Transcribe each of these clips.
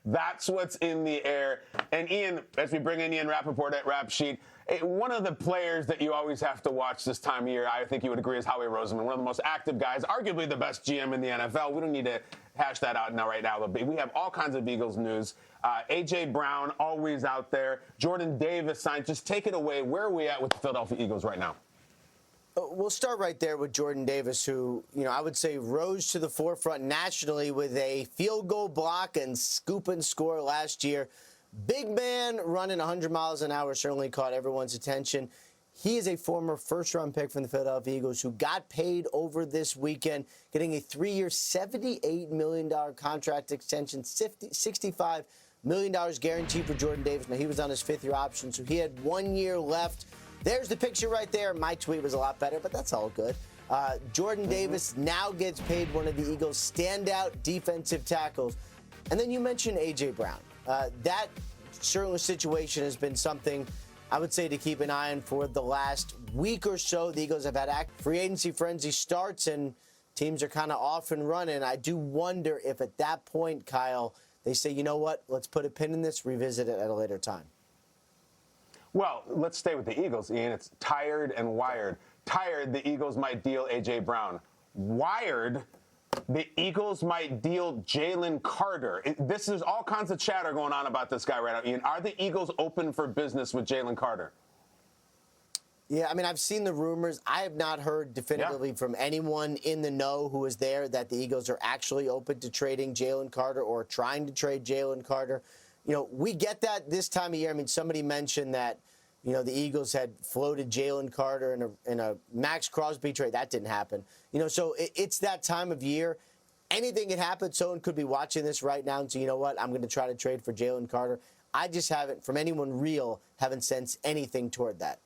That's what's in the air. And Ian, as we bring in Ian Rapoport at Rap Sheet, one of the players that you always have to watch this time of year, I think you would agree, is Howie Roseman, one of the most active guys, arguably the best GM in the NFL. We don't need to hash that out right now, but we have all kinds of Eagles news. A.J. Brown, always out there. Jordan Davis signed. Just take it away. Where are we at with the Philadelphia Eagles right now? We'll start right there with Jordan Davis, who, I would say rose to the forefront nationally with a field goal block and scoop and score last year. Big man running 100 miles an hour certainly caught everyone's attention. He is a former first-round pick from the Philadelphia Eagles who got paid over this weekend, getting a 3-year, $78 million contract extension, $65 million guaranteed for Jordan Davis. Now, he was on his fifth-year option, so he had 1 year left. There's the picture right there. My tweet was a lot better, but that's all good. Jordan Davis now gets paid one of the Eagles' standout defensive tackles. And then you mentioned A.J. Brown. That certainly situation has been something I would say to keep an eye on for the last week or so. The Eagles have had free agency frenzy starts, and teams are kind of off and running. I do wonder if at that point, Kyle, they say, you know what, let's put a pin in this, revisit it at a later time. Well, let's stay with the Eagles, Ian. It's tired and wired. Tired, the Eagles might deal A.J. Brown. Wired, the Eagles might deal Jalen Carter. This is all kinds of chatter going on about this guy right now, Ian. Are the Eagles open for business with Jalen Carter? Yeah, I mean, I've seen the rumors. I have not heard definitively from anyone in the know who is there that the Eagles are actually open to trading Jalen Carter or trying to trade Jalen Carter. We get that this time of year. I mean, somebody mentioned that, the Eagles had floated Jalen Carter in a Max Crosby trade. That didn't happen. So it's that time of year. Anything can happen. Someone could be watching this right now and say, you know what, I'm going to try to trade for Jalen Carter. I just haven't, from anyone real, haven't sensed anything toward that.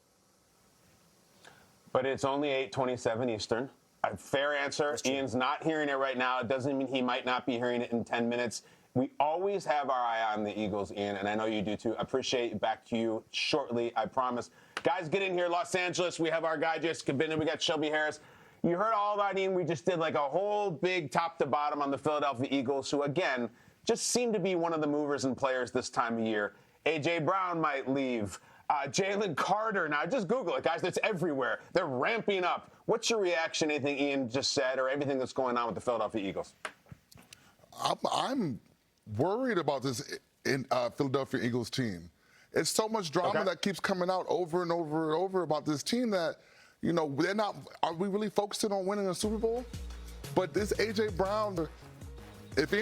But it's only 8:27 Eastern. A fair answer. Ian's not hearing it right now. It doesn't mean he might not be hearing it in 10 minutes. We always have our eye on the Eagles, Ian, and I know you do too. Appreciate it. Back to you shortly, I promise. Guys, get in here. Los Angeles, we have our guy Jessica Binden. We got Shelby Harris. You heard all about Ian. We just did like a whole big top to bottom on the Philadelphia Eagles, who, again, just seem to be one of the movers and players this time of year. A.J. Brown might leave. Jalen Carter. Now, just Google it, guys. It's everywhere. They're ramping up. What's your reaction to anything Ian just said or everything that's going on with the Philadelphia Eagles? I'm worried about this Philadelphia Eagles team. It's so much drama that keeps coming out over and over and over about this team that, they're not. Are we really focusing on winning a Super Bowl? But this A.J. Brown, if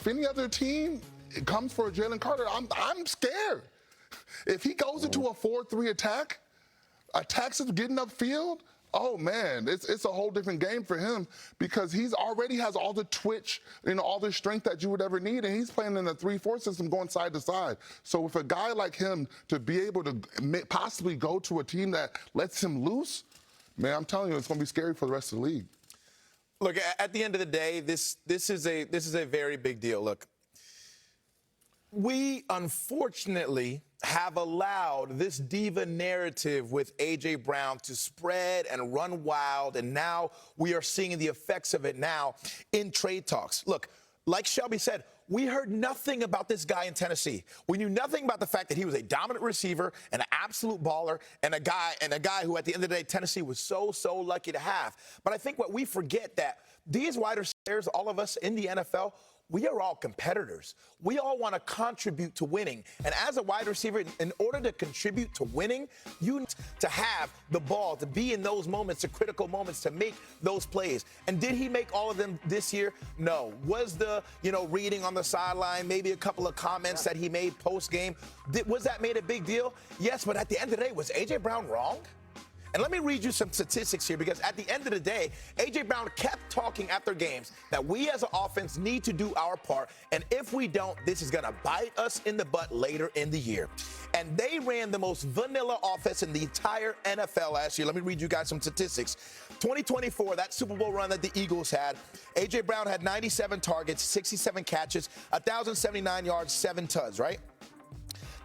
any other team comes for Jalen Carter, I'm scared. If he goes into a 4-3 attack, attacks us getting upfield, oh man, it's a whole different game for him because he's already has all the twitch, all the strength that you would ever need, and he's playing in a 3-4 system going side to side. So with a guy like him to be able to possibly go to a team that lets him loose, man, I'm telling you, it's going to be scary for the rest of the league. Look, at the end of the day, this is a very big deal. Look, we unfortunately have allowed this diva narrative with A.J. Brown to spread and run wild, and now we are seeing the effects of it now in trade talks. Look, like Shelby said, we heard nothing about this guy in Tennessee. We knew nothing about the fact that he was a dominant receiver and an absolute baller and a guy who, at the end of the day, Tennessee was so lucky to have. But I think what we forget that these wide receivers, all of us in the NFL, we are all competitors. We all want to contribute to winning. And as a wide receiver, in order to contribute to winning, you need to have the ball, to be in those moments, the critical moments, to make those plays. And did he make all of them this year? No. Was the, reading on the sideline, maybe a couple of comments that he made post-game, was that made a big deal? Yes, but at the end of the day, was A.J. Brown wrong? And let me read you some statistics here, because at the end of the day, A.J. Brown kept talking after games that we as an offense need to do our part. And if we don't, this is going to bite us in the butt later in the year. And they ran the most vanilla offense in the entire NFL last year. Let me read you guys some statistics. 2024, that Super Bowl run that the Eagles had, A.J. Brown had 97 targets, 67 catches, 1,079 yards, 7 tuds, right?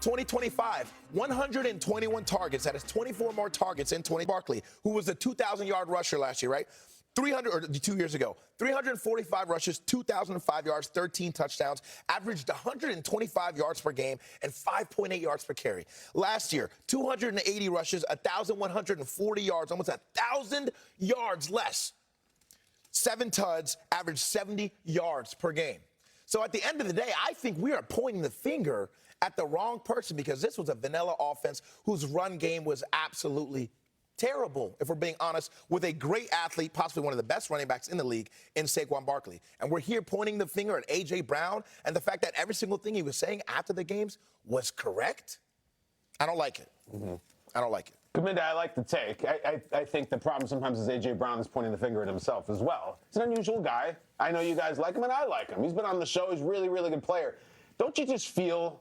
2025, 121 targets. That is 24 more targets in 20. Barkley, who was the 2,000-yard rusher last year, right? 2 years ago, 345 rushes, 2,005 yards, 13 touchdowns, averaged 125 yards per game, and 5.8 yards per carry. Last year, 280 rushes, 1,140 yards, almost 1,000 yards less. 7 tuds, averaged 70 yards per game. So at the end of the day, I think we are pointing the finger at the wrong person because this was a vanilla offense whose run game was absolutely terrible, if we're being honest, with a great athlete, possibly one of the best running backs in the league, in Saquon Barkley. And we're here pointing the finger at A.J. Brown and the fact that every single thing he was saying after the games was correct. I don't like it. I don't like it. Kaminda, I like the take. I think the problem sometimes is A.J. Brown is pointing the finger at himself as well. He's an unusual guy. I know you guys like him, and I like him. He's been on the show. He's a really, really good player. Don't you just feel,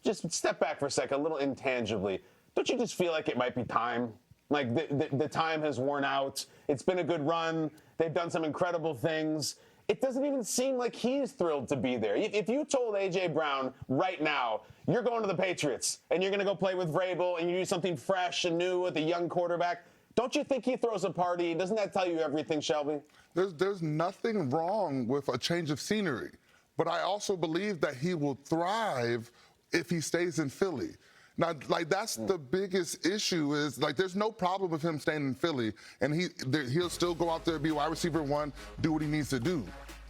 just step back for a second, a little intangibly, don't you just feel like it might be time? Like the time has worn out. It's been a good run. They've done some incredible things. It doesn't even seem like he's thrilled to be there. If you told A.J. Brown right now, you're going to the Patriots and you're going to go play with Vrabel and you do something fresh and new with a young quarterback, don't you think he throws a party? Doesn't that tell you everything, Shelby? There's nothing wrong with a change of scenery, but I also believe that he will thrive if he stays in Philly. Now, like, that's the biggest issue is, like, there's no problem with him staying in Philly, and he'll still go out there, be wide receiver one, do what he needs to do.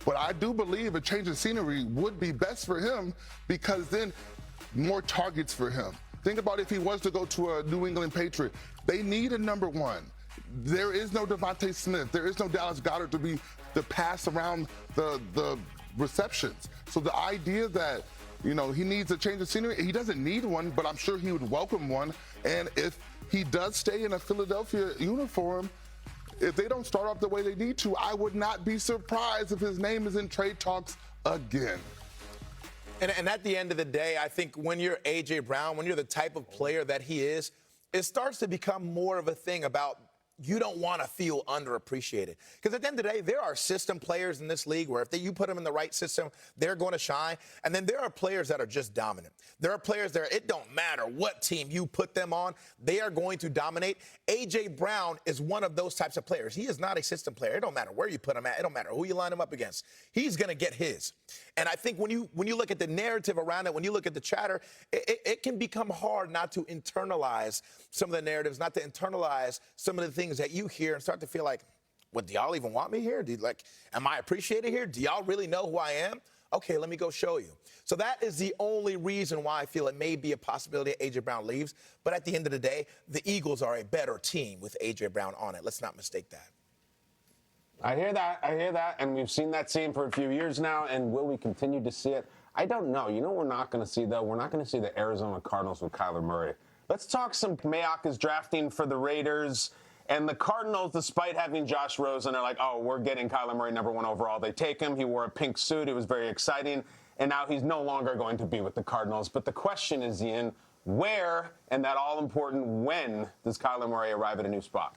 But I do believe a change of scenery would be best for him because then more targets for him. Think about if he was to go to a New England Patriot. They need a number one. There is no Devontae Smith. There is no Dallas Goedert to be the pass around the receptions. So the idea that, you know, he needs a change of scenery. He doesn't need one, but I'm sure he would welcome one. And if he does stay in a Philadelphia uniform, if they don't start off the way they need to, I would not be surprised if his name is in trade talks again. And at the end of the day, I think when you're A.J. Brown, when you're the type of player that he is, it starts to become more of a thing about you don't want to feel underappreciated. Because at the end of the day, there are system players in this league where if you put them in the right system, they're going to shine. And then there are players that are just dominant. There are players that it don't matter what team you put them on, they are going to dominate. A.J. Brown is one of those types of players. He is not a system player. It don't matter where you put him at. It don't matter who you line him up against. He's going to get his. And I think when you look at the narrative around it, when you look at the chatter, it can become hard not to internalize some of the narratives, not to internalize some of the things that you hear and start to feel like, what, do y'all even want me here? Am I appreciated here? Do y'all really know who I am? Okay, let me go show you. So that is the only reason why I feel it may be a possibility A.J. Brown leaves. But at the end of the day, the Eagles are a better team with A.J. Brown on it. Let's not mistake that. I hear that, and we've seen that scene for a few years now, and will we continue to see it? I don't know. You know what we're not going to see, though? We're not going to see the Arizona Cardinals with Kyler Murray. Let's talk some Mayock is drafting for the Raiders, and the Cardinals, despite having Josh Rosen, are like, oh, we're getting Kyler Murray number 1 overall. They take him. He wore a pink suit. It was very exciting, and now he's no longer going to be with the Cardinals. But the question is, Ian, where, and that all-important when, does Kyler Murray arrive at a new spot?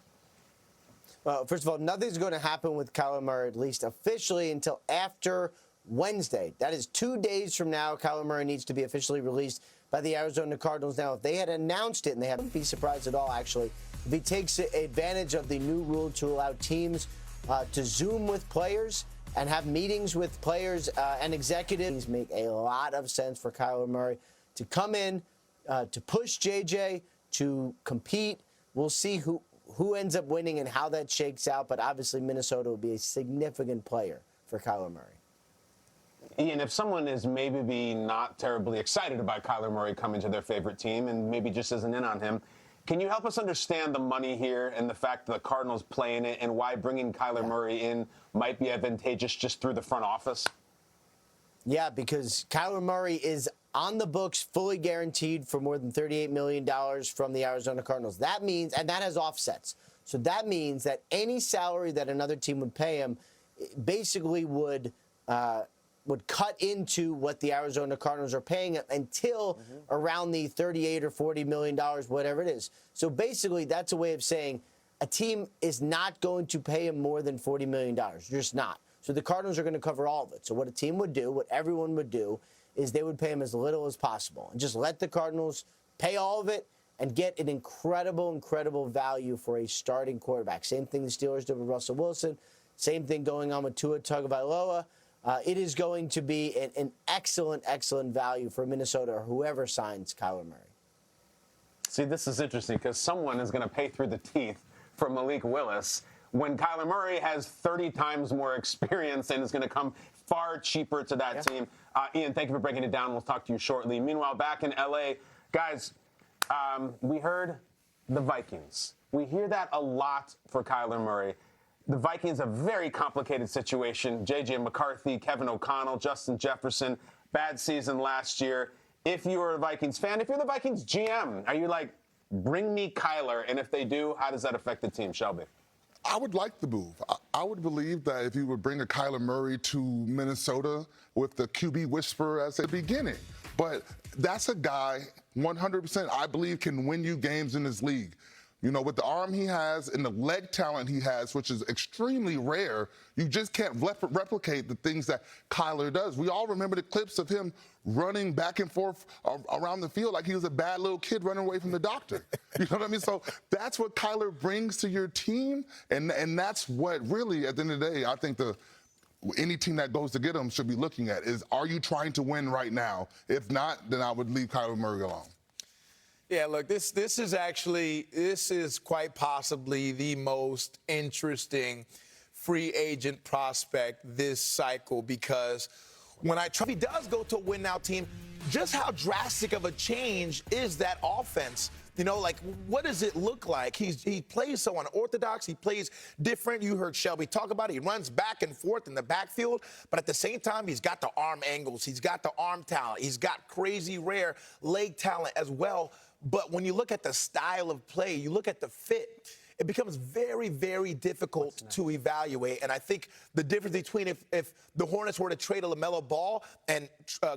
Well, first of all, nothing's going to happen with Kyler Murray, at least officially, until after Wednesday. That is 2 days from now. Kyler Murray needs to be officially released by the Arizona Cardinals. Now, if they had announced it, and they wouldn't be surprised at all, actually, if he takes advantage of the new rule to allow teams to Zoom with players and have meetings with players and executives, make a lot of sense for Kyler Murray to come in, to push JJ, to compete. We'll see who ends up winning and how that shakes out, but obviously Minnesota will be a significant player for Kyler Murray. Ian, if someone is maybe not terribly excited about Kyler Murray coming to their favorite team and maybe just isn't in on him, can you help us understand the money here and the fact that the Cardinals play in it and why bringing Kyler Murray in might be advantageous just through the front office? Yeah, because Kyler Murray is on the books, fully guaranteed for more than $38 million from the Arizona Cardinals. That means, and that has offsets. So that means that any salary that another team would pay him basically would cut into what the Arizona Cardinals are paying him until around the $38 or $40 million, whatever it is. So basically, that's a way of saying a team is not going to pay him more than $40 million. Just not. So the Cardinals are going to cover all of it. So what a team would do, what everyone would do, is they would pay him as little as possible and just let the Cardinals pay all of it and get an incredible, incredible value for a starting quarterback. Same thing the Steelers did with Russell Wilson. Same thing going on with Tua Tagovailoa. It is going to be an excellent, excellent value for Minnesota or whoever signs Kyler Murray. See, this is interesting because someone is going to pay through the teeth for Malik Willis when Kyler Murray has 30 times more experience and is going to come far cheaper to that team. Ian, thank you for breaking it down. We'll talk to you shortly. Meanwhile, back in L.A., guys, we heard the Vikings. We hear that a lot for Kyler Murray. The Vikings, a very complicated situation. J.J. McCarthy, Kevin O'Connell, Justin Jefferson, bad season last year. If you're a Vikings fan, if you're the Vikings GM, are you like, bring me Kyler? And if they do, how does that affect the team? Shelby? I would like the move. I would believe that if you would bring a Kyler Murray to Minnesota with the QB whisperer as a beginning. But that's a guy, 100%, I believe, can win you games in this league. You know, with the arm he has and the leg talent he has, which is extremely rare, you just can't replicate the things that Kyler does. We all remember the clips of him running back and forth around the field like he was a bad little kid running away from the doctor. You know what I mean? So that's what Kyler brings to your team, and that's what really, at the end of the day, I think any team that goes to get him should be looking at is, are you trying to win right now? If not, then I would leave Kyler Murray alone. Yeah, look, this is quite possibly the most interesting free agent prospect this cycle, because if he does go to a win-now team, just how drastic of a change is that offense? You know, like, what does it look like? He plays so unorthodox. He plays different. You heard Shelby talk about it. He runs back and forth in the backfield, but at the same time, he's got the arm angles. He's got the arm talent. He's got crazy rare leg talent as well. But when you look at the style of play, you look at the fit, it becomes very, very difficult to evaluate. And I think the difference between if the Hornets were to trade a LaMelo Ball and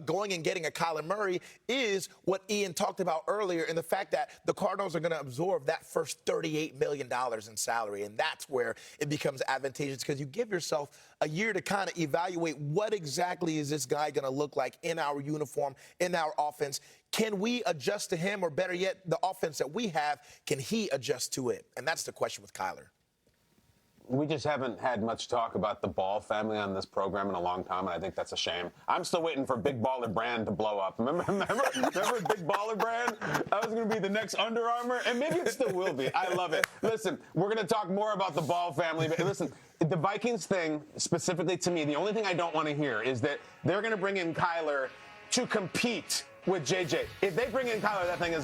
going and getting a Kyler Murray is what Ian talked about earlier, in the fact that the Cardinals are going to absorb that first $38 million in salary. And that's where it becomes advantageous, because you give yourself a year to kind of evaluate what exactly is this guy going to look like in our uniform, in our offense. Can we adjust to him, or better yet, the offense that we have, can he adjust to it? And that's the question with Kyler. We just haven't had much talk about the Ball family on this program in a long time, and I think that's a shame. I'm still waiting for Big Baller Brand to blow up. Remember Big Baller Brand? That was going to be the next Under Armour, and maybe it still will be. I love it. Listen, we're going to talk more about the Ball family, but listen, the Vikings thing, specifically to me, the only thing I don't want to hear is that they're going to bring in Kyler to compete with JJ. If they bring in Kyler, that thing is